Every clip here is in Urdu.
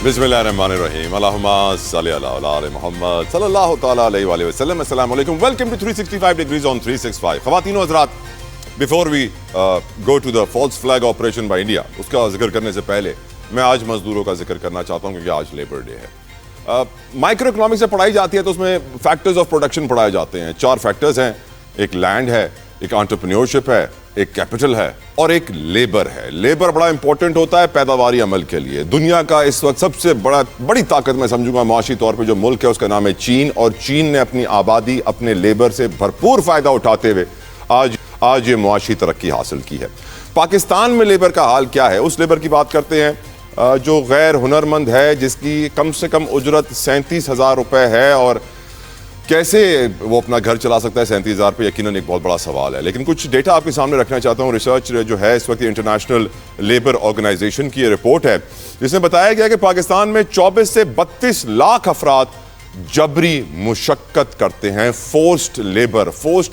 بسم اللہ الرحمن الرحیم اللہم صلی علی آل محمد صلی اللہ تعالیٰ علیہ وآلہ وسلم. السلام علیکم. Welcome to 365 degrees on 365. خواتین و حضرات, before we go to the false flag operation by India, اس کا ذکر کرنے سے پہلے میں آج مزدوروں کا ذکر کرنا چاہتا ہوں کیونکہ آج لیبر ڈے ہے. مائکرو اکنامکس سے پڑھائی جاتی ہے تو اس میں فیکٹرز آف پروڈکشن پڑھائے جاتے ہیں. 4 فیکٹرز ہیں. ایک لینڈ ہے, ایک انٹرپرینیورشپ ہے, ایک کیپٹل ہے اور ایک لیبر ہے. لیبر بڑا امپورٹنٹ ہوتا ہے پیداواری عمل کے لیے. دنیا کا اس وقت سب سے بڑی طاقت میں سمجھوں گا معاشی طور پہ جو ملک ہے اس کا نام ہے چین, اور چین نے اپنی آبادی اپنے لیبر سے بھرپور فائدہ اٹھاتے ہوئے آج یہ معاشی ترقی حاصل کی ہے. پاکستان میں لیبر کا حال کیا ہے؟ اس لیبر کی بات کرتے ہیں جو غیر ہنرمند ہے, جس کی کم سے کم اجرت 37,000 روپے ہے, اور کیسے وہ اپنا گھر چلا سکتا ہے 37,000 پہ؟ یقیناً ایک بہت بڑا سوال ہے. لیکن کچھ ڈیٹا آپ کے سامنے رکھنا چاہتا ہوں. ریسرچ جو ہے اس وقت انٹرنیشنل لیبر آرگنائزیشن کی یہ رپورٹ ہے جس میں بتایا گیا کہ پاکستان میں 24 سے 32 لاکھ افراد جبری مشقت کرتے ہیں. فورسڈ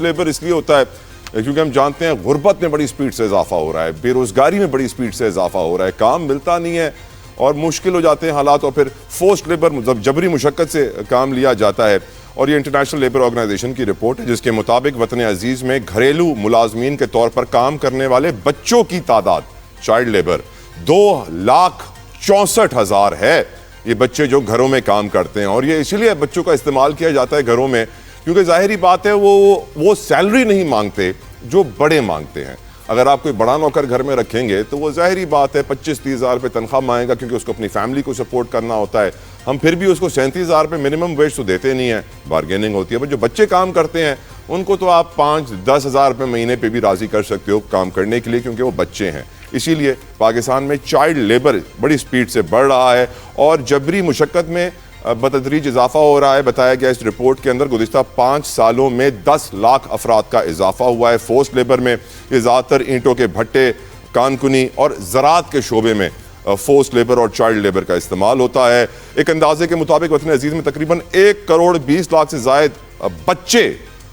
لیبر اس لیے ہوتا ہے کیونکہ ہم جانتے ہیں غربت میں بڑی سپیڈ سے اضافہ ہو رہا ہے, بے روزگاری میں بڑی سپیڈ سے اضافہ ہو رہا ہے, کام ملتا نہیں ہے اور مشکل ہو جاتے ہیں حالات, اور پھر فورسڈ لیبر جبری مشقت سے کام لیا جاتا ہے. اور یہ انٹرنیشنل لیبر آرگنائزیشن کی رپورٹ ہے جس کے مطابق وطن عزیز میں گھریلو ملازمین کے طور پر کام کرنے والے بچوں کی تعداد, چائلڈ لیبر, 2,64,000 ہے. یہ بچے جو گھروں میں کام کرتے ہیں, اور یہ اسی لیے بچوں کا استعمال کیا جاتا ہے گھروں میں کیونکہ ظاہری بات ہے وہ سیلری نہیں مانگتے جو بڑے مانگتے ہیں. اگر آپ کوئی بڑا نوکر گھر میں رکھیں گے تو وہ ظاہری بات ہے 25-30 ہزار روپے تنخواہ مانگے گا کیونکہ اس کو اپنی فیملی کو سپورٹ کرنا ہوتا ہے. ہم پھر بھی اس کو 37,000 روپے منیمم ویج تو دیتے نہیں ہیں, بارگیننگ ہوتی ہے. پر جو بچے کام کرتے ہیں ان کو تو آپ 5-10 ہزار روپے مہینے پہ بھی راضی کر سکتے ہو کام کرنے کے لیے کیونکہ وہ بچے ہیں. اسی لیے پاکستان میں چائلڈ لیبر بڑی سپیڈ سے بڑھ رہا ہے اور جبری مشقت میں بتدریج اضافہ ہو رہا ہے. بتایا گیا اس رپورٹ کے اندر گزشتہ 5 سالوں میں 10 لاکھ افراد کا اضافہ ہوا ہے. فورسڈ لیبر میں یہ زیادہ تر اینٹوں کے بھٹے, کانکنی اور زراعت کے شعبے میں فورسڈ لیبر اور چائلڈ لیبر کا استعمال ہوتا ہے. ایک اندازے کے مطابق وطن عزیز میں تقریباً 1,20,00,000 سے زائد بچے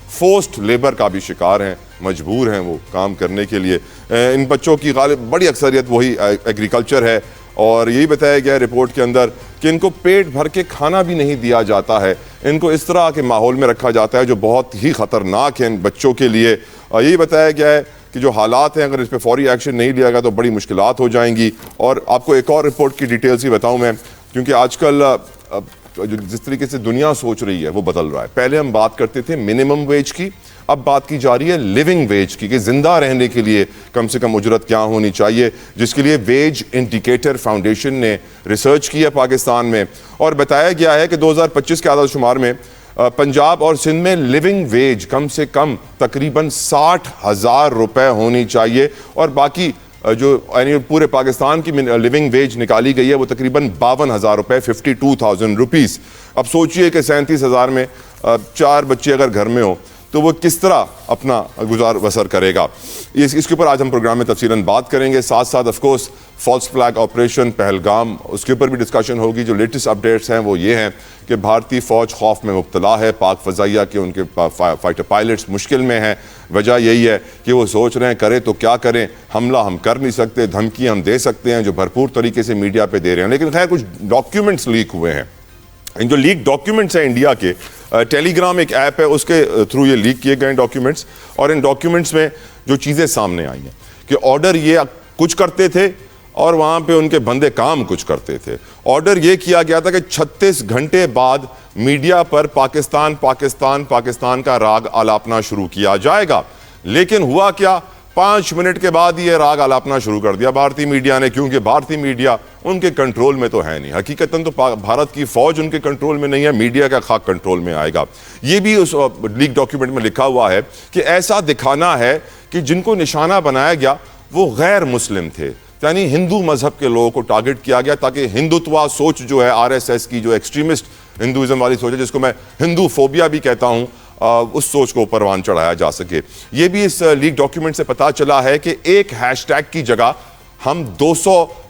فورسڈ لیبر کا بھی شکار ہیں, مجبور ہیں وہ کام کرنے کے لیے. ان بچوں کی غالب بڑی اکثریت وہی ایگریکلچر ہے, اور یہی بتایا گیا ہے رپورٹ کے اندر کہ ان کو پیٹ بھر کے کھانا بھی نہیں دیا جاتا ہے. ان کو اس طرح کے ماحول میں رکھا جاتا ہے جو بہت ہی خطرناک ہے ان بچوں کے لیے. یہی بتایا گیا ہے کہ جو حالات ہیں اگر اس پہ فوری ایکشن نہیں لیا گیا تو بڑی مشکلات ہو جائیں گی. اور آپ کو ایک اور رپورٹ کی ڈیٹیلز ہی بتاؤں میں, کیونکہ آج کل جس طریقے سے دنیا سوچ رہی ہے وہ بدل رہا ہے. پہلے ہم بات کرتے تھے منیمم ویج کی, اب بات کی جا رہی ہے لیونگ ویج کی, کہ زندہ رہنے کے لیے کم سے کم اجرت کیا ہونی چاہیے, جس کے لیے ویج انڈیکیٹر فاؤنڈیشن نے ریسرچ کی ہے پاکستان میں. اور بتایا گیا ہے کہ 2025 کے اعداد شمار میں پنجاب اور سندھ میں لیونگ ویج کم سے کم تقریباً 60,000 روپے ہونی چاہیے, اور باقی جو پورے پاکستان کی لیونگ ویج نکالی گئی ہے وہ تقریباً 52,000 روپے, 52,000 روپیز. اب سوچئے کہ 37,000 میں 4 بچے اگر گھر میں ہوں تو وہ کس طرح اپنا گزار بسر کرے گا. اس کے اوپر آج ہم پروگرام میں تفصیلاً بات کریں گے. ساتھ ساتھ of course false flag operation Pahalgam, اس کے اوپر بھی ڈسکشن ہوگی. جو لیٹسٹ اپڈیٹس ہیں وہ یہ ہیں کہ بھارتی فوج خوف میں مبتلا ہے, پاک فضائیہ کے ان کے فائٹر پائلٹس مشکل میں ہیں. وجہ یہی ہے کہ وہ سوچ رہے ہیں کریں تو کیا کریں, حملہ ہم کر نہیں سکتے, دھمکی ہم دے سکتے ہیں جو بھرپور طریقے سے میڈیا پہ دے رہے ہیں. لیکن خیر کچھ ڈاکیومنٹس لیک ہوئے ہیں. ان جو لیک ڈاکیومنٹس ہیں انڈیا کے, ٹیلی گرام ایک ایپ ہے اس کے تھرو یہ لیک کیے گئے ڈاکیومنٹس, اور ان ڈاکیومنٹس میں جو چیزیں سامنے آئی ہیں کہ آرڈر یہ کچھ کرتے تھے اور وہاں پہ ان کے بندے کام کچھ کرتے تھے. آرڈر یہ کیا گیا تھا کہ 36 گھنٹے بعد میڈیا پر پاکستان پاکستان پاکستان کا راگ آلاپنا شروع کیا جائے گا. لیکن ہوا کیا, 5 منٹ کے بعد یہ راگ آلاپنا شروع کر دیا بھارتی میڈیا نے, کیونکہ بھارتی میڈیا ان کے کنٹرول میں تو ہے نہیں. حقیقتاً تو بھارت کی فوج ان کے کنٹرول میں نہیں ہے, میڈیا کا خاک کنٹرول میں آئے گا. یہ بھی اس لیک ڈاکیومنٹ میں لکھا ہوا ہے کہ ایسا دکھانا ہے کہ جن کو نشانہ بنایا گیا وہ غیر مسلم تھے, یعنی ہندو مذہب کے لوگوں کو ٹارگٹ کیا گیا تاکہ ہندوتوا سوچ جو ہے RSS کی جو ایکسٹریمسٹ ہندوازم والی سوچ ہے, جس کو میں ہندو فوبیا بھی کہتا ہوں, اس سوچ کو پروان چڑھایا جا سکے. یہ بھی اس لیک ڈاکیومنٹ سے پتا چلا ہے کہ ایک ہیش ٹیگ کی جگہ ہم 200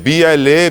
BLA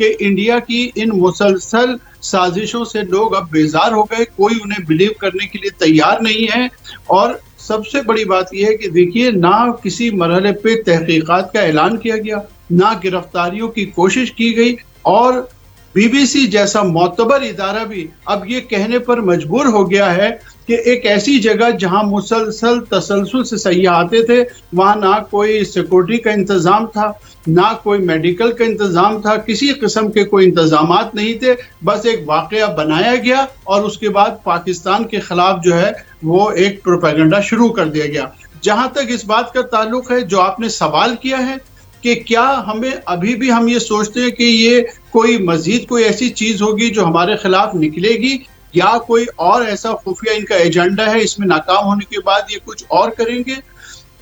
کہ انڈیا کی ان مسلسل سازشوں سے لوگ اب بیزار ہو گئے, کوئی انہیں بلیو کرنے کے لیے تیار نہیں ہے. اور سب سے بڑی بات یہ ہے کہ دیکھیے, نہ کسی مرحلے پہ تحقیقات کا اعلان کیا گیا, نہ گرفتاریوں کی کوشش کی گئی, اور بی بی سی جیسا معتبر ادارہ بھی اب یہ کہنے پر مجبور ہو گیا ہے کہ ایک ایسی جگہ جہاں مسلسل تسلسل سے سیاح آتے تھے, وہاں نہ کوئی سیکورٹی کا انتظام تھا, نہ کوئی میڈیکل کا انتظام تھا, کسی قسم کے کوئی انتظامات نہیں تھے, بس ایک واقعہ بنایا گیا اور اس کے بعد پاکستان کے خلاف جو ہے وہ ایک پروپیگنڈا شروع کر دیا گیا. جہاں تک اس بات کا تعلق ہے جو آپ نے سوال کیا ہے کہ کیا ہمیں ابھی بھی ہم یہ سوچتے ہیں کہ یہ کوئی مزید کوئی ایسی چیز ہوگی جو ہمارے خلاف نکلے گی, یا کوئی اور ایسا خفیہ ان کا ایجنڈا ہے, اس میں ناکام ہونے کے بعد یہ کچھ اور کریں گے.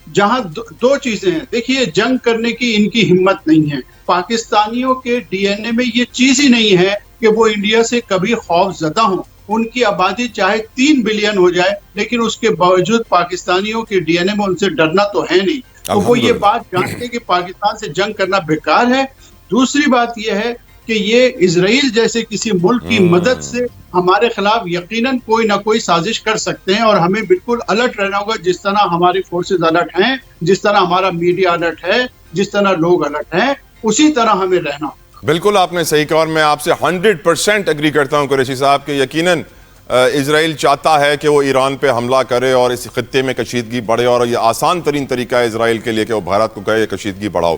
جہاں دو چیزیں ہیں, دیکھیے جنگ کرنے کی ان کی ہمت نہیں ہے, پاکستانیوں کے ڈی این اے میں یہ چیز ہی نہیں ہے کہ وہ انڈیا سے کبھی خوف زدہ ہوں. ان کی آبادی چاہے 3 بلین ہو جائے, لیکن اس کے باوجود پاکستانیوں کے ڈی این اے میں ان سے ڈرنا تو ہے نہیں. تو وہ یہ بات جانتے کہ پاکستان سے جنگ کرنا بیکار ہے. دوسری بات یہ ہے کہ یہ اسرائیل جیسے کسی ملک کی مدد سے ہمارے خلاف یقیناً کوئی نہ کوئی سازش کر سکتے ہیں, اور ہمیں بالکل الرٹ رہنا ہوگا, جس طرح ہماری فورسز الرٹ ہیں, جس طرح ہمارا میڈیا الرٹ ہے, جس طرح لوگ الرٹ ہیں, اسی طرح ہمیں رہنا ہوگا. بالکل آپ نے صحیح کہا, اور میں آپ سے 100% ایگری کرتا ہوں قریشی صاحب کہ یقیناً اسرائیل چاہتا ہے کہ وہ ایران پہ حملہ کرے اور اس خطے میں کشیدگی بڑھے, اور یہ آسان ترین طریقہ ہے اسرائیل کے لیے کہ وہ بھارت کو کہے کشیدگی بڑھاؤ.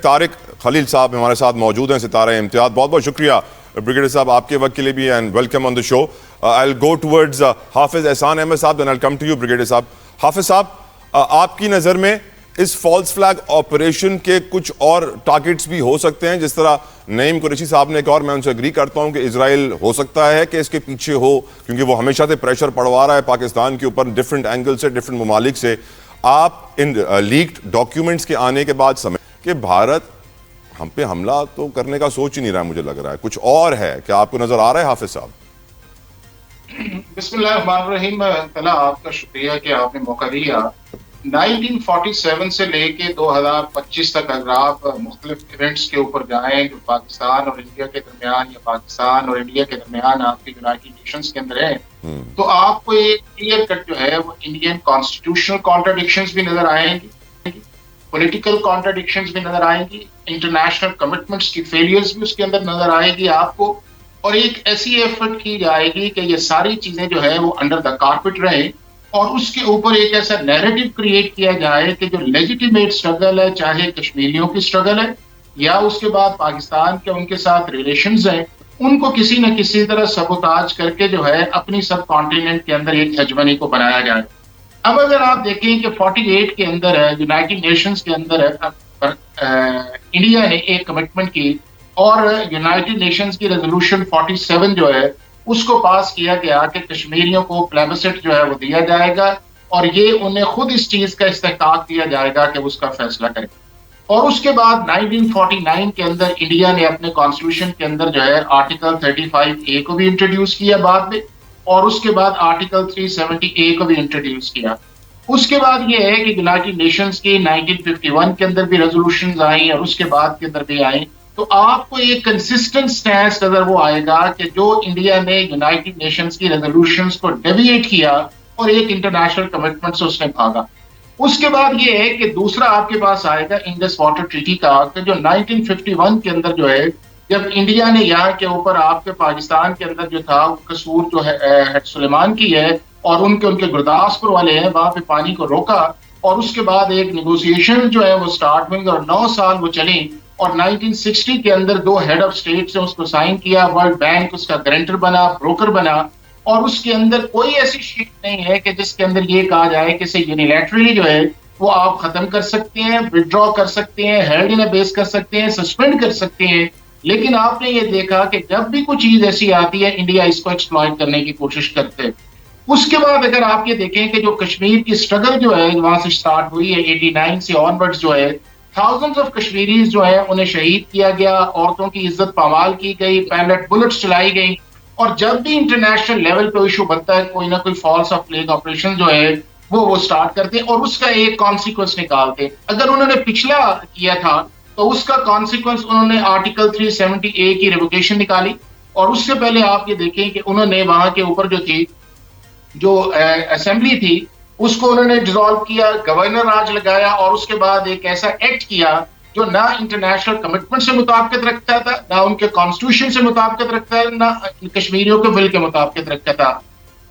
طارق خلیل صاحب ہمارے ساتھ موجود ہیں, ستارہ امتیاز. بہت بہت شکریہ بریگیڈیئر صاحب آپ کے وقت کے لیے بھی, and welcome on the show. I'll go towards حافظ احسان احمد صاحب, then I'll come to you brigadier صاحب. حافظ صاحب, آپ کی نظر میں اس فالس فلیگ آپریشن کے کچھ اور ٹارگٹس بھی ہو سکتے ہیں, جس طرح نعیم قریشی صاحب نے کہا, اور میں ان سے اگری کرتا ہوں کہ اسرائیل ہو سکتا ہے کہ اس کے پیچھے ہو, کیونکہ وہ ہمیشہ سے پریشر پڑوا رہا ہے پاکستان کے اوپر ڈیفرنٹ اینگل سے, ڈیفرنٹ ممالک سے. آپ ان لیکڈ ڈاکیومنٹس کے آنے کے بعد سمجھ کہ بھارت ہم پہ حملہ تو کرنے کا سوچ ہی نہیں رہا, مجھے لگ رہا ہے کچھ اور ہے, کیا آپ کو نظر آ رہا ہے حافظ صاحب؟ بسم اللہ الرحمن الرحیم. پہلا آپ کا شکریہ کہ آپ نے موقع دیا. 1947 سے لے کے 2025 تک اگر آپ مختلف ایونٹس کے اوپر جائیں جو پاکستان اور انڈیا کے درمیان یا پاکستان اور انڈیا کے درمیان آپ کے یونائٹڈ نیشنز کے اندر ہیں, تو آپ کو ایک کلیئر کٹ جو ہے وہ انڈین کانسٹیٹیوشنل کانٹراڈکشنز بھی نظر آئیں گی, پولیٹیکل کانٹراڈکشنز بھی نظر آئیں گی, انٹرنیشنل کمٹمنٹس کی فیلیئرز بھی اس کے اندر نظر آئے گی آپ کو, اور ایک ایسی ایفرٹ کی جائے گی کہ یہ ساری چیزیں جو ہے وہ انڈر دا کارپٹ رہیں, اور اس کے اوپر ایک ایسا نیریٹو کریٹ کیا جائے کہ جو لیجیٹیمیٹ سٹرگل ہے, چاہے کشمیریوں کی سٹرگل ہے یا اس کے بعد پاکستان کے ان کے ساتھ ریلیشنز ہیں, ان کو کسی نہ کسی طرح سبوتاج کر کے جو ہے اپنی سب کانٹیننٹ کے اندر ایک ہیجمنی کو بنایا جائے. اب اگر آپ دیکھیں کہ 48 کے اندر ہے, یونائٹڈ نیشنز کے اندر ہے, انڈیا نے ایک کمٹمنٹ کی اور یونائٹڈ نیشنز کی ریزولوشن 47 جو ہے اس کو پاس کیا گیا کہ کشمیریوں کو پلیبسٹ جو ہے وہ دیا جائے گا, اور یہ انہیں خود اس چیز کا استحقاق دیا جائے گا کہ اس کا فیصلہ کرے. اور اس کے بعد 1949 کے اندر انڈیا نے اپنے کانسٹیٹیوشن کے اندر جو ہے آرٹیکل 35A کو بھی انٹروڈیوس کیا بعد میں, اور اس کے بعد آرٹیکل 370A کو بھی انٹروڈیوس کیا. اس کے بعد یہ ہے کہ یونائٹڈ نیشنز کی 1951 کے اندر بھی ریزولوشنز آئیں اور اس کے بعد کے اندر بھی آئیں, تو آپ کو ایک کنسسٹنٹ سٹینس نظر وہ آئے گا کہ جو انڈیا نے یونائٹڈ نیشنز کی ریزولوشنز کو ڈیویٹ کیا اور ایک انٹرنیشنل کمٹمنٹ سے اس نے بھاگا. اس کے بعد یہ ہے کہ دوسرا آپ کے پاس آئے گا انڈس واٹر ٹریٹی کا, کہ جو 1951 کے اندر جو ہے جب انڈیا نے یہاں کے اوپر آپ کے پاکستان کے اندر جو تھا قصور جو ہے سلیمان کی ہے, اور ان کے گرداسپور والے ہیں وہاں پہ پانی کو روکا, اور اس کے بعد ایک نیگوسیشن جو ہے وہ سٹارٹ ہوئی اور 9 سال وہ چلیں, اور 1960 کے اندر 2 ہیڈ آف اسٹیٹس نے اس کو سائن کیا, ورلڈ بینک اس کا گارنٹر بنا, بروکر بنا, اور اس کے اندر کوئی ایسی شیٹ نہیں ہے کہ جس کے اندر یہ کہا جائے کہ اسے یونیلیٹرلی جو ہے وہ آپ ختم کر سکتے ہیں, وڈرا کر سکتے ہیں, ہیلڈ ان بیس کر سکتے ہیں, سسپینڈ کر سکتے ہیں. لیکن آپ نے یہ دیکھا کہ جب بھی کوئی چیز ایسی آتی ہے انڈیا اس کو ایکسپلائٹ کرنے کی کوشش کرتے ہیں. اس کے بعد اگر آپ یہ دیکھیں کہ جو کشمیر کی سٹرگل جو ہے وہاں سے سٹارٹ ہوئی ہے 89 سے آنورڈز جو ہے, تھاؤزنڈز آف کشمیریز جو ہیں انہیں شہید کیا گیا, عورتوں کی عزت پامال کی گئی, پیلٹ بلٹس چلائی گئی, اور جب بھی انٹرنیشنل لیول پہ ایشو بنتا ہے کوئی نہ کوئی فالس آف فلیگ آپریشن جو ہے وہ سٹارٹ کرتے ہیں اور اس کا ایک کانسیکوینس نکالتے. اگر انہوں نے پچھلا کیا تھا تو اس کا کانسیکوینس انہوں نے آرٹیکل 370A کی ریووکیشن نکالی. اور اس سے پہلے آپ یہ دیکھیں کہ انہوں نے وہاں کے اوپر جو تھی جو اسمبلی تھی اس کو انہوں نے ڈیزالو کیا, گورنر راج لگایا, اور اس کے بعد ایک ایسا ایکٹ کیا جو نہ انٹرنیشنل کمٹمنٹ سے مطابقت رکھتا تھا, نہ ان کے کانسٹیٹیوشن سے مطابقت رکھتا ہے, نہ کشمیریوں کے بل کے مطابقت رکھتا تھا.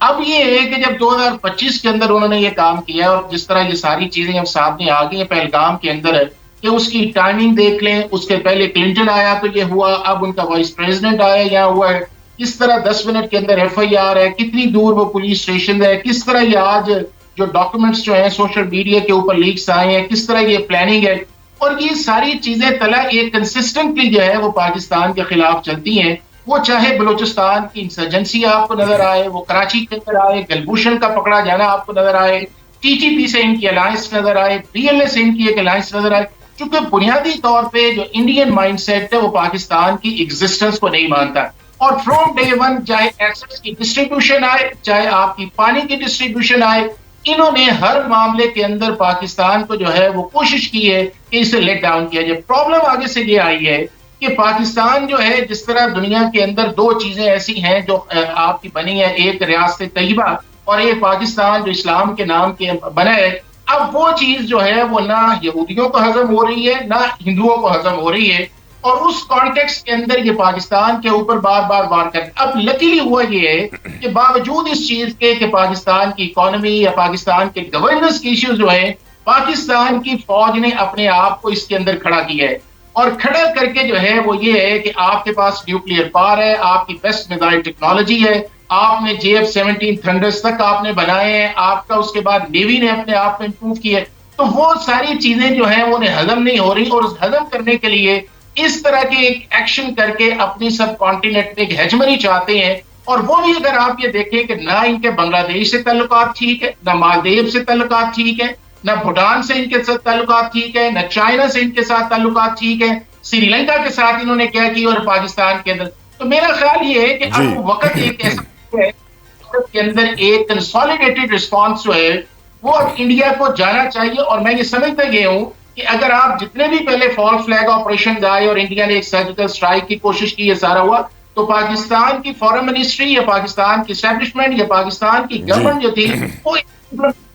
اب یہ ہے کہ جب 2025 کے اندر انہوں نے یہ کام کیا, اور جس طرح یہ ساری چیزیں اب سامنے آ گئی ہیں پہلگام کے اندر کہ اس کی ٹائمنگ دیکھ لیں, اس کے پہلے کلنٹن آیا تو یہ ہوا, اب ان کا وائس پریزیڈنٹ آیا یہاں ہوا ہے, کس طرح 10 منٹ کے اندر FIR ہے, کتنی دور وہ پولیس اسٹیشن ہے, کس طرح یہ آج جو ڈاکومنٹس جو ہیں سوشل میڈیا کے اوپر لیکس آئے ہیں, کس طرح یہ پلاننگ ہے, اور یہ ساری چیزیں تلا ایک کنسسٹنٹلی جو ہے وہ پاکستان کے خلاف چلتی ہیں. وہ چاہے بلوچستان کی انسرجنسی آپ کو نظر آئے, وہ کراچی کے اندر آئے, گلبھوشن کا پکڑا جانا آپ کو نظر آئے, TTP سے ان کی الائنس نظر آئے, BLA سے ان کی ایک الائنس نظر آئے, چونکہ بنیادی طور پہ جو انڈین مائنڈ سیٹ ہے وہ پاکستان کی ایگزسٹنس کو نہیں مانتا. اور فرام ڈے ون چاہے ایسٹس کی ڈسٹریبیوشن آئے, چاہے آپ کی پانی کی ڈسٹریبیوشن آئے, انہوں نے ہر معاملے کے اندر پاکستان کو جو ہے وہ کوشش کی ہے کہ اسے لیٹ ڈاؤن کیا جائے. پرابلم آگے سے یہ آئی ہے کہ پاکستان جو ہے جس طرح دنیا کے اندر دو چیزیں ایسی ہیں جو آپ کی بنی ہے, ایک ریاست طیبہ اور ایک پاکستان جو اسلام کے نام کے بنا ہے. اب وہ چیز جو ہے وہ نہ یہودیوں کو ہضم ہو رہی ہے نہ ہندوؤں کو ہضم ہو رہی ہے, اور اس کانٹیکسٹ کے اندر یہ پاکستان کے اوپر بار کر. اب لکیلی ہوا یہ ہے کہ باوجود اس چیز کے کہ پاکستان کی اکانومی یا پاکستان کے گورننس کی ایشوز جو ہیں, پاکستان کی فوج نے اپنے آپ کو اس کے اندر کھڑا کیا ہے, اور کھڑا کر کے جو ہے وہ یہ ہے کہ آپ کے پاس نیوکلیئر پاور ہے, آپ کی بیسٹ میزائل ٹیکنالوجی ہے, آپ نے JF-17 تھنڈرز تک آپ نے بنائے ہیں, آپ کا اس کے بعد نیوی نے اپنے آپ میں امپروو کی ہے. تو وہ ساری چیزیں جو ہیں وہ انہیں ہضم نہیں ہو رہی, اور اس ہضم کرنے کے لیے اس طرح کے ایک ایکشن کر کے اپنی سب کانٹیننٹ میں ایک ہیجمنی چاہتے ہیں. اور وہ بھی اگر آپ یہ دیکھیں کہ نہ ان کے بنگلہ دیش سے تعلقات ٹھیک ہے, نہ مالدیو سے تعلقات ٹھیک ہے, نہ بھوٹان سے ان کے ساتھ تعلقات ٹھیک ہے, نہ چائنا سے ان کے ساتھ تعلقات ٹھیک ہے, سری لنکا کے ساتھ انہوں نے کیا کیا, اور پاکستان کے اندر. تو میرا خیال یہ ہے کہ اب وقت ایک ایسا ہے کے اندر ایک کنسالیڈیٹڈ رسپانس جو ہے وہ اب انڈیا کو جانا چاہیے. اور میں یہ سمجھتا گیا ہوں کہ اگر آپ جتنے بھی پہلے فال فلیگ آپریشن آئے اور انڈیا نے ایک سرجیکل اسٹرائک کی کوشش کی, یہ سارا ہوا, تو پاکستان کی فارن منسٹری یا پاکستان کی اسٹیبلشمنٹ یا پاکستان کی گورنمنٹ جو تھی وہ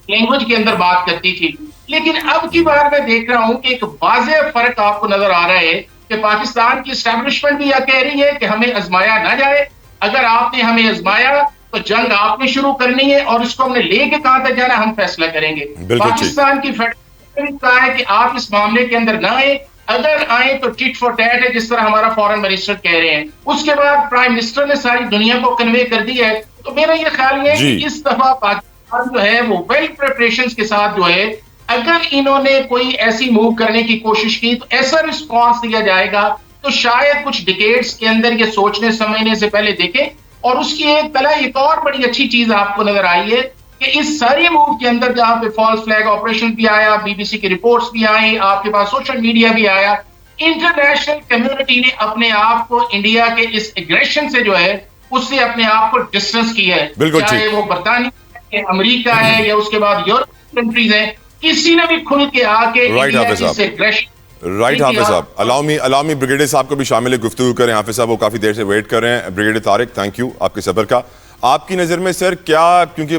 لینگویج کے اندر بات کرتی تھی. لیکن اب کی بار میں دیکھ رہا ہوں کہ ایک واضح فرق آپ کو نظر آ رہا ہے کہ پاکستان کی اسٹیبلشمنٹ بھی یہ کہہ رہی ہے کہ ہمیں آزمایا نہ جائے, اگر آپ نے ہمیں آزمایا تو جنگ آپ نے شروع کرنی ہے, اور اس کو ہم نے لے کے کہاں تک جانا ہم فیصلہ کریں گے. پاکستان کی فیڈریشن نے کہا ہے کہ آپ اس معاملے کے اندر نہ آئیں, اگر آئیں تو ٹیٹ فور ٹیٹ ہے جس طرح ہمارا فارن منسٹر کہہ رہے ہیں. اس کے بعد پرائم منسٹر نے ساری دنیا کو کنوے کر دیا ہے. تو میرا یہ خیال ہے کہ اس دفعہ پاکستان جو ہے وہ ویل پریپریشنز کے ساتھ جو ہے اگر انہوں نے کوئی ایسی موو کرنے کی کوشش کی تو ایسا رسپانس دیا جائے گا تو شاید کچھ ڈیکیڈز کے اندر یہ سوچنے سمجھنے سے پہلے دیکھیں. اور اس کی ایک اور بڑی اچھی چیز آپ کو نظر آئی ہے کہ اس ساری موو کے اندر جہاں پہ فالس فلیگ آپریشن بھی آیا, BBC کی رپورٹس بھی آئی, آپ کے پاس سوشل میڈیا بھی آیا, انٹرنیشنل کمیونٹی نے اپنے آپ کو انڈیا کے اس ایگریشن سے جو ہے اس سے اپنے آپ کو ڈسٹنس کیا ہے, چاہے وہ برطانیہ ہے, امریکہ ہے, یا اس کے بعد یورپ کنٹریز ہیں, کسی نے بھی کھل کے آ کے انڈیا کی اس ایگریشن. رائٹ حافظ صاحب, الاؤ می بریگیڈیئر صاحب کو بھی شامل گفتگو کریں. حافظ صاحب وہ کافی دیر سے ویٹ کر رہے ہیں. بریگیڈیئر طارق, تھینک یو آپ کے صبر کا. آپ کی نظر میں سر کیا, کیونکہ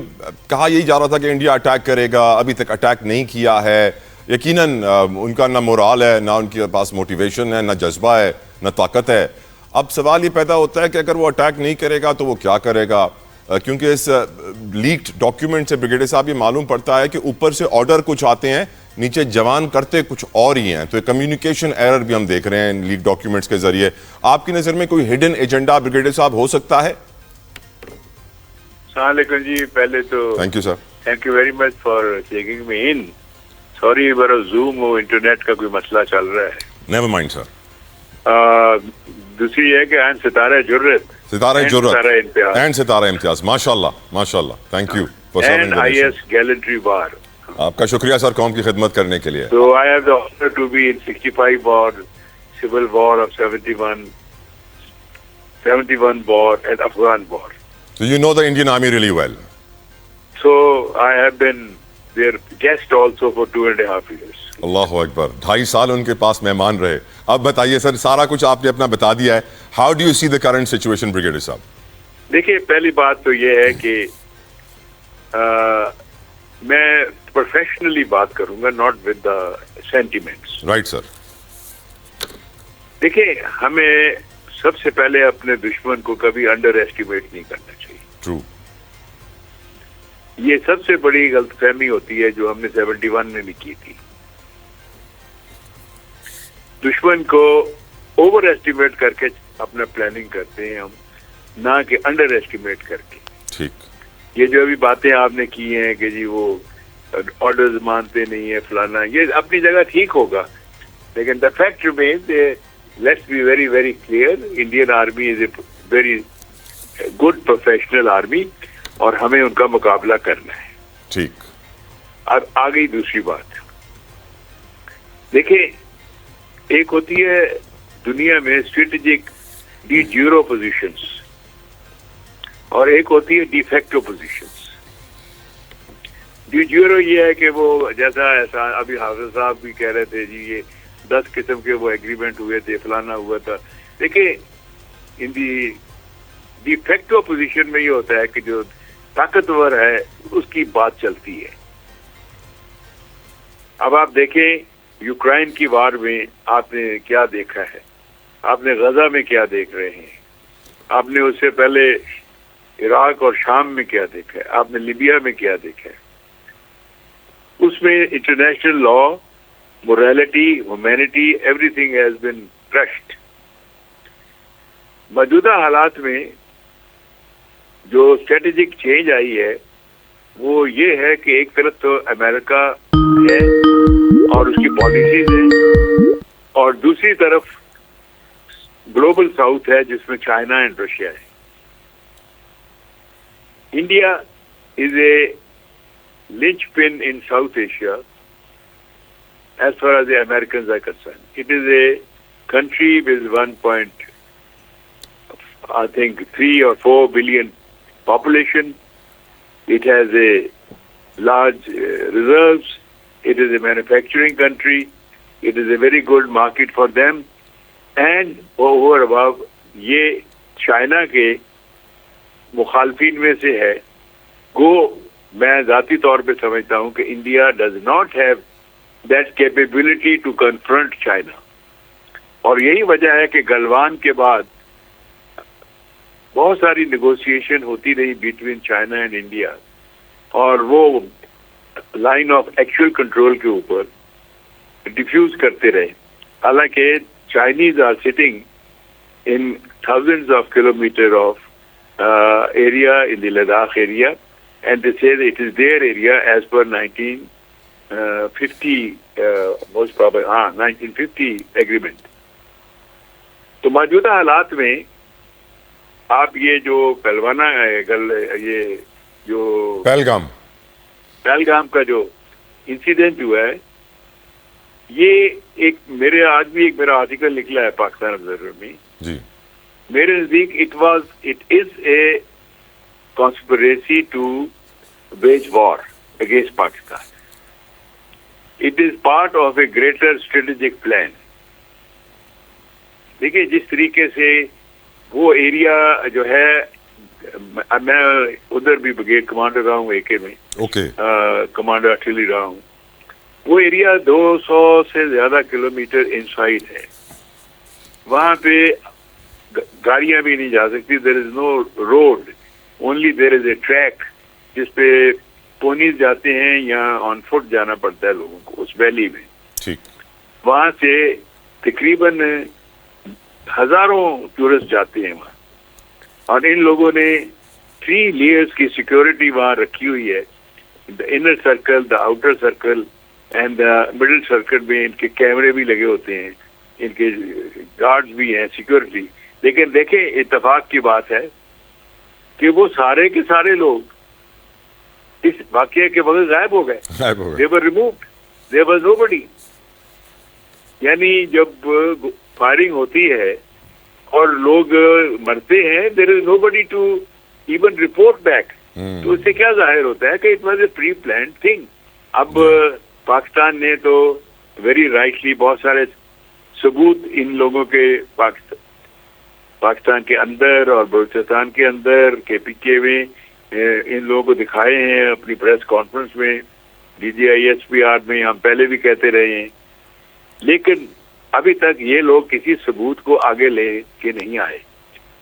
کہا یہی جا رہا تھا کہ انڈیا اٹیک کرے گا, ابھی تک اٹیک نہیں کیا ہے, یقیناً ان کا نہ مورال ہے, نہ ان کے پاس موٹیویشن ہے, نہ جذبہ ہے, نہ طاقت ہے. اب سوال یہ پیدا ہوتا ہے کہ اگر وہ اٹیک نہیں کرے گا تو وہ کیا کرے گا, کیونکہ اس لیکڈ ڈاکیومنٹ سے بریگیڈیئر صاحب یہ معلوم پڑتا ہے کہ اوپر سے آرڈر کچھ آتے ہیں, نیچے جوان کرتے کچھ اور ہی ہیں. تو ایک کمیونیکیشن ایرر بھی ہم دیکھ رہے ہیں لیک ڈاکیومنٹس کے ذریعے. آپ کی نظر میں کوئی ہڈن ایجنڈا بریگیڈیئر صاحب ہو سکتا ہے؟ السلام علیکم جی. پہلے تو thank you sir, thank you very much for taking me in. Sorry برا زوم اور انٹرنیٹ کا کوئی مسئلہ چل رہا ہے. نیور مائنڈ سر. دوسری ہے کہ این ستارہ جرت, ستارہ جرت اینڈ ستارہ امتیاز. ماشاءاللہ ماشاءاللہ, thank you for and IS گیلنٹری بار. آپ کا شکریہ سر قوم کی خدمت کرنے کے لیے. So I have the honor to be in 65 war, civil war of 71 war and Afghan war. So you know the Indian army really well. So I have been their guest also for 2.5 years. اللہ اکبر، 2.5 سال ان کے پاس مہمان رہے. اب بتائیے سر، سارا کچھ آپ نے اپنا بتا دیا ہے. How do you see the current situation brigadier صاحب؟ دیکھیے پہلی بات تو یہ ہے کہ میں پروفیشنلی بات کروں گا, not with the sentiments. Right sir. دیکھیں ہمیں سب سے پہلے اپنے دشمن کو کبھی انڈر ایسٹیمیٹ نہیں کرنا چاہیے. ٹرو. یہ سب سے بڑی غلط فہمی ہوتی ہے جو ہم نے 71 میں بھی کی تھی. دشمن کو اوور ایسٹیمیٹ کر کے اپنا پلاننگ کرتے ہیں ہم, نہ کہ انڈر ایسٹیمیٹ کر کے. ٹھیک. یہ جو ابھی باتیں آپ نے کی ہیں کہ جی وہ آرڈرز مانتے نہیں ہیں فلانا, یہ اپنی جگہ ٹھیک ہوگا, لیکن the fact remains, let's be very very clear, Indian army is a very good professional army اور ہمیں ان کا مقابلہ کرنا ہے. ٹھیک. اب آ گئی دوسری بات. دیکھیں ایک ہوتی ہے دنیا میں اسٹریٹجک ڈی جیورو پوزیشنز اور ایک ہوتی ہے ڈی فیکٹو پوزیشنز. ڈی جیورو یہ ہے کہ وہ جیسا ایسا ابھی حافظ صاحب بھی کہہ رہے تھے جی یہ 10 قسم کے وہ ایگریمنٹ ہوئے تھے, فلانا ہوا تھا. دیکھیں ان ڈی فیکٹو پوزیشن میں یہ ہوتا ہے کہ جو طاقتور ہے اس کی بات چلتی ہے. اب آپ دیکھیں یوکرائن کی وار میں آپ نے کیا دیکھا ہے, آپ نے غزہ میں کیا دیکھ رہے ہیں, آپ نے اس سے پہلے عراق اور شام میں کیا دیکھا ہے, آپ نے لیبیا میں کیا دیکھا ہے. اس میں international law, morality, humanity, everything has been crushed. موجودہ حالات میں جو اسٹریٹجک چینج آئی ہے وہ یہ ہے کہ ایک طرف تو امریکہ ہے اور اس کی پالیسیز ہیں, اور دوسری طرف گلوبل ساؤتھ ہے جس میں چائنا اینڈ رشیا ہے. India is a linchpin in South Asia as far as the Americans are concerned. It is a country with 3 or 4 billion population. It has a large reserves. It is a manufacturing country. It is a very good market for them. And over above, یہ چائنا کے مخالفین میں سے ہے. میں ذاتی طور پہ سمجھتا ہوں کہ India does not have that capability to confront China, اور یہی وجہ ہے کہ گلوان کے بعد بہت ساری نیگوسیشن ہوتی رہی بٹوین چائنا اینڈ انڈیا, اور وہ لائن آف ایکچوئل کنٹرول کے اوپر ڈیفیوز کرتے رہے. حالانکہ Chinese are sitting in thousands of kilometre of area in the Ladakh area, and they say that it is their area as per 1950 most probably 1950 agreement. تو موجودہ حالات میں آپ یہ جو پہلوانا یہ جو پہلگام کا جو انسیڈنٹ ہوا ہے, یہ ایک میرے آج بھی ایک میرا آرٹیکل نکلا ہے پاکستان آبزرور میں جی, میرے نزدیک it is a conspiracy to wage war against Pakistan. It is part of a greater strategic plan. دیکھیں جس طریقے سے وہ ایریا جو ہے, میں ادھر بھی بریگیڈ کمانڈر رہا ہوں, AK میں کمانڈر آرٹلری رہا ہوں. وہ ایریا 200 سے زیادہ کلومیٹر انسائڈ ہے. وہاں پہ گاڑیاں بھی نہیں جا سکتی. there is no road, only there is a track جس پہ پونیز جاتے ہیں یا آن فٹ جانا پڑتا ہے لوگوں کو اس ویلی میں. وہاں سے تقریباً ہزاروں ٹورسٹ جاتے ہیں وہاں, اور ان لوگوں نے 3 لیئرز کی سیکورٹی وہاں رکھی ہوئی ہے. The inner circle, the outer circle and the middle circle میں ان کے کیمرے بھی لگے ہوتے ہیں, ان کے گارڈز بھی ہیں, سیکورٹی. لیکن دیکھیں اتفاق کی بات ہے کہ وہ سارے کے سارے لوگ اس واقعے کے بغیر غائب ہو گئے. They were removed. There was nobody. یعنی جب فائرنگ ہوتی ہے اور لوگ مرتے ہیں, there is nobody to even report back. تو اس سے کیا ظاہر ہوتا ہے کہ it was a pre-planned thing. اب پاکستان نے تو ویری رائٹلی بہت سارے ثبوت ان لوگوں کے پاکستان کے اندر اور بلوچستان کے اندر کے پی کے میں ان لوگوں کو دکھائے ہیں اپنی پریس کانفرنس میں, D G I S P R میں, ہم پہلے بھی کہتے رہے ہیں, لیکن ابھی تک یہ لوگ کسی ثبوت کو آگے لے کے نہیں آئے.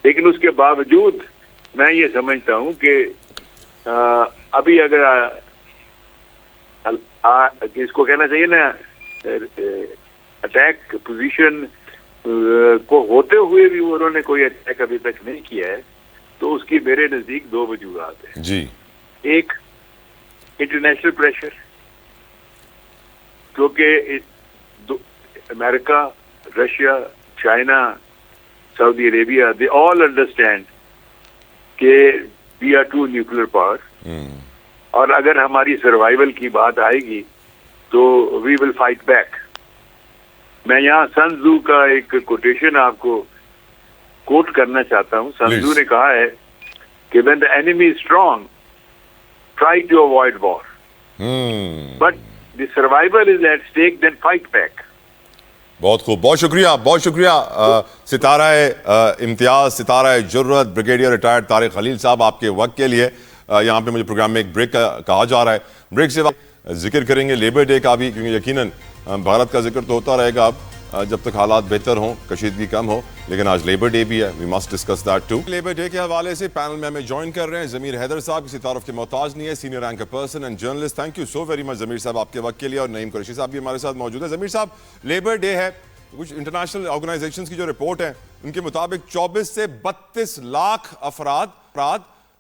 لیکن اس کے باوجود میں یہ سمجھتا ہوں کہ ابھی اگر اس کو کہنا چاہیے نا اٹیک پوزیشن کو ہوتے ہوئے بھی انہوں نے کوئی اٹیک ابھی تک نہیں کیا ہے, تو اس کی میرے نزدیک دو وجوہات ہیں جی. ایک انٹرنیشنل پریشر, کیونکہ امریکہ, رشیا, چائنا, سعودی عربیہ, they all understand کہ we are two nuclear power, اور اگر ہماری سروائیول کی بات آئے گی تو we will fight back. میں یہاں سن تزو کا ایک کوٹیشن آپ کو کوٹ کرنا چاہتا ہوں. سن تزو نے کہا ہے کہ when the enemy is strong, try to avoid war. But the survival is at stake, then fight back. بہت خوب, بہت شکریہ, بہت شکریہ ستارہ امتیاز, ستارہ جرت, بریگیڈیئر ریٹائرڈ طارق خلیل صاحب, آپ کے وقت کے لیے. یہاں پہ مجھے پروگرام میں ایک بریک کہا جا رہا ہے, بریک سے ذکر کریں گے لیبر ڈے کا بھی, کیونکہ یقیناً بھارت کا ذکر تو ہوتا رہے گا اب جب تک حالات بہتر ہوں, کشیدگی کم ہو, لیکن آج لیبر ڈے بھی ہے, we must discuss that too. Labour Day کے حوالے سے پینل میں ہمیں جوائن کر رہے ہیں ضمیر حیدر صاحب, کسی تعارف کے محتاج نہیں ہے, senior anchor person and journalist. Thank you so very much ضمیر صاحب آپ کے وقت کے لیے, اور نعیم قریشی صاحب بھی ہمارے ساتھ موجود ہیں. ضمیر صاحب, لیبر ڈے ہے, کچھ انٹرنیشنل آرگنائزیشنز کی جو رپورٹ ہے ان کے مطابق 24 سے 32 لاکھ افراد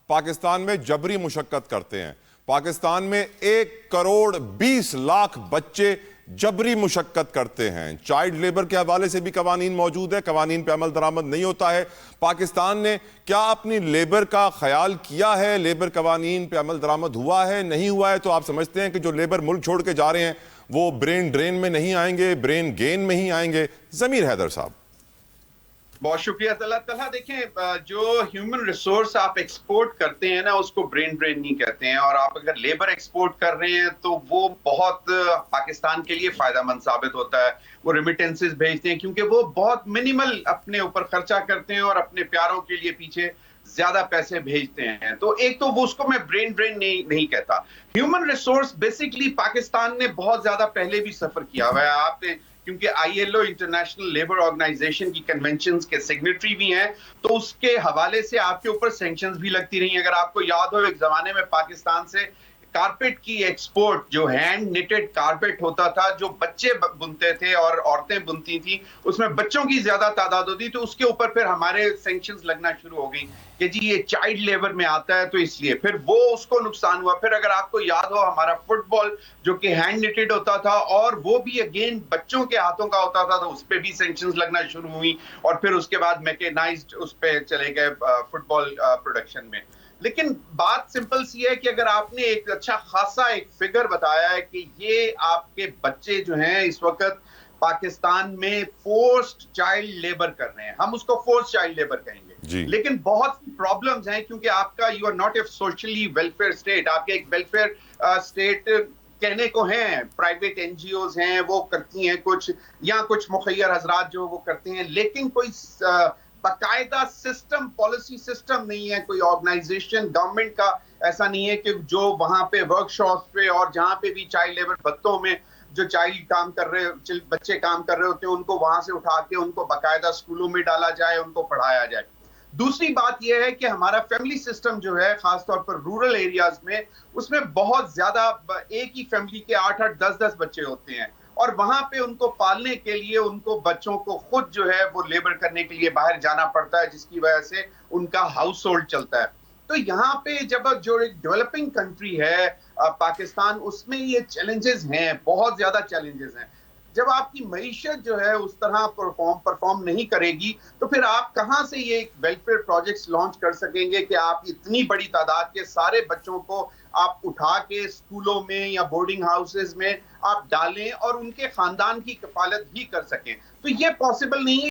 پاکستان میں جبری مشقت کرتے ہیں. پاکستان میں 1 کروڑ 20 لاکھ بچے جبری مشقت کرتے ہیں. چائلڈ لیبر کے حوالے سے بھی قوانین موجود ہے, قوانین پہ عمل درآمد نہیں ہوتا ہے. پاکستان نے کیا اپنی لیبر کا خیال کیا ہے؟ لیبر قوانین پہ عمل درآمد ہوا ہے, نہیں ہوا ہے؟ تو آپ سمجھتے ہیں کہ جو لیبر ملک چھوڑ کے جا رہے ہیں وہ برین ڈرین میں نہیں آئیں گے, برین گین میں ہی آئیں گے؟ ضمیر حیدر صاحب. بہت شکریہ. طلحہ دیکھیں, جو ہیومن ریسورس آپ ایکسپورٹ کرتے ہیں نا اس کو برین ڈرین نہیں کہتے ہیں, اور آپ اگر لیبر ایکسپورٹ کر رہے ہیں تو وہ بہت پاکستان کے لیے فائدہ مند ثابت ہوتا ہے. وہ ریمیٹنسز بھیجتے ہیں کیونکہ وہ بہت منیمل اپنے اوپر خرچہ کرتے ہیں اور اپنے پیاروں کے لیے پیچھے زیادہ پیسے بھیجتے ہیں. تو ایک تو وہ اس کو میں برین ڈرین نہیں کہتا. ہیومن ریسورس بیسکلی پاکستان نے بہت زیادہ پہلے بھی سفر کیا ہوا ہے. آپ نے کیونکہ I L O International Labour Organization کی کنونشنز کے سگنیٹری بھی ہیں, تو اس کے حوالے سے آپ کے اوپر سینکشنز بھی لگتی رہی ہیں. اگر آپ کو یاد ہو, ایک زمانے میں پاکستان سے کارپیٹ کی ایکسپورٹ, جو ہینڈ نیٹڈ کارپیٹ ہوتا تھا, جو بچے بنتے تھے اور عورتیں بنتی تھیں, اس میں بچوں کی زیادہ تعداد ہوتی, تو اس کے اوپر پھر ہمارے سینکشنز لگنا شروع ہو گئی کہ جی یہ چائلڈ لیبر میں آتا ہے, تو اس لیے پھر وہ اس کو نقصان ہوا. پھر اگر آپ کو یاد ہو, ہمارا فٹ بال جو کہ ہینڈ نیٹڈ ہوتا تھا اور وہ بھی اگین بچوں کے ہاتھوں کا ہوتا تھا, تو اس پہ بھی سینکشنز لگنا شروع ہوئی, اور پھر اس کے بعد میکینائزڈ اس پہ چلے گئے فٹ بال پروڈکشن میں. لیکن بات سمپل سی ہے کہ اگر آپ نے ایک اچھا خاصا ایک فگر بتایا ہے کہ یہ آپ کے بچے جو ہیں اس وقت پاکستان میں فورسڈ چائلڈ لیبر کر رہے ہیں, ہم اس کو فورسڈ چائلڈ لیبر کہیں گے, لیکن بہت پرابلمز ہیں کیونکہ آپ کا you are not a socially welfare state. آپ کے ایک ویلفیئر اسٹیٹ کہنے کو ہیں, پرائیویٹ این جی اوز ہیں وہ کرتی ہیں کچھ, یا کچھ مخیر حضرات جو وہ کرتے ہیں, لیکن کوئی باقاعدہ سسٹم, پالیسی سسٹم نہیں ہے. کوئی آرگنائزیشن گورنمنٹ کا ایسا نہیں ہے کہ جو وہاں پہ ورک شاپس پہ اور جہاں پہ بھی چائلڈ لیبر بتوں میں جو چائلڈ کام کر رہے, بچے کام کر رہے ہوتے ہیں, ان کو وہاں سے اٹھا کے ان کو باقاعدہ اسکولوں میں ڈالا جائے, ان کو پڑھایا جائے. دوسری بات یہ ہے کہ ہمارا فیملی سسٹم جو ہے خاص طور پر رورل ایریاز میں, اس میں بہت زیادہ ایک ہی فیملی کے 8-8, 10-10 بچے ہوتے ہیں, اور وہاں پہ ان کو پالنے کے لیے ان کو بچوں کو خود جو ہے وہ لیبر کرنے کے لیے باہر جانا پڑتا ہے, جس کی وجہ سے ان کا ہاؤس ہولڈ چلتا ہے. تو یہاں پہ جب جو ایک ڈیولپنگ کنٹری ہے پاکستان, اس میں یہ چیلنجز ہیں, بہت زیادہ چیلنجز ہیں. جب آپ کی معیشت جو ہے اس طرح پرفارم نہیں کرے گی, تو پھر آپ کہاں سے یہ ویلفیئر پروجیکٹس لانچ کر سکیں گے کہ آپ اتنی بڑی تعداد کے سارے بچوں کو آپ اٹھا کے اسکولوں میں یا بورڈنگ ہاؤسز میں آپ ڈالیں اور ان کے خاندان کی کفالت بھی کر سکیں. تو یہ پاسبل نہیں ہے.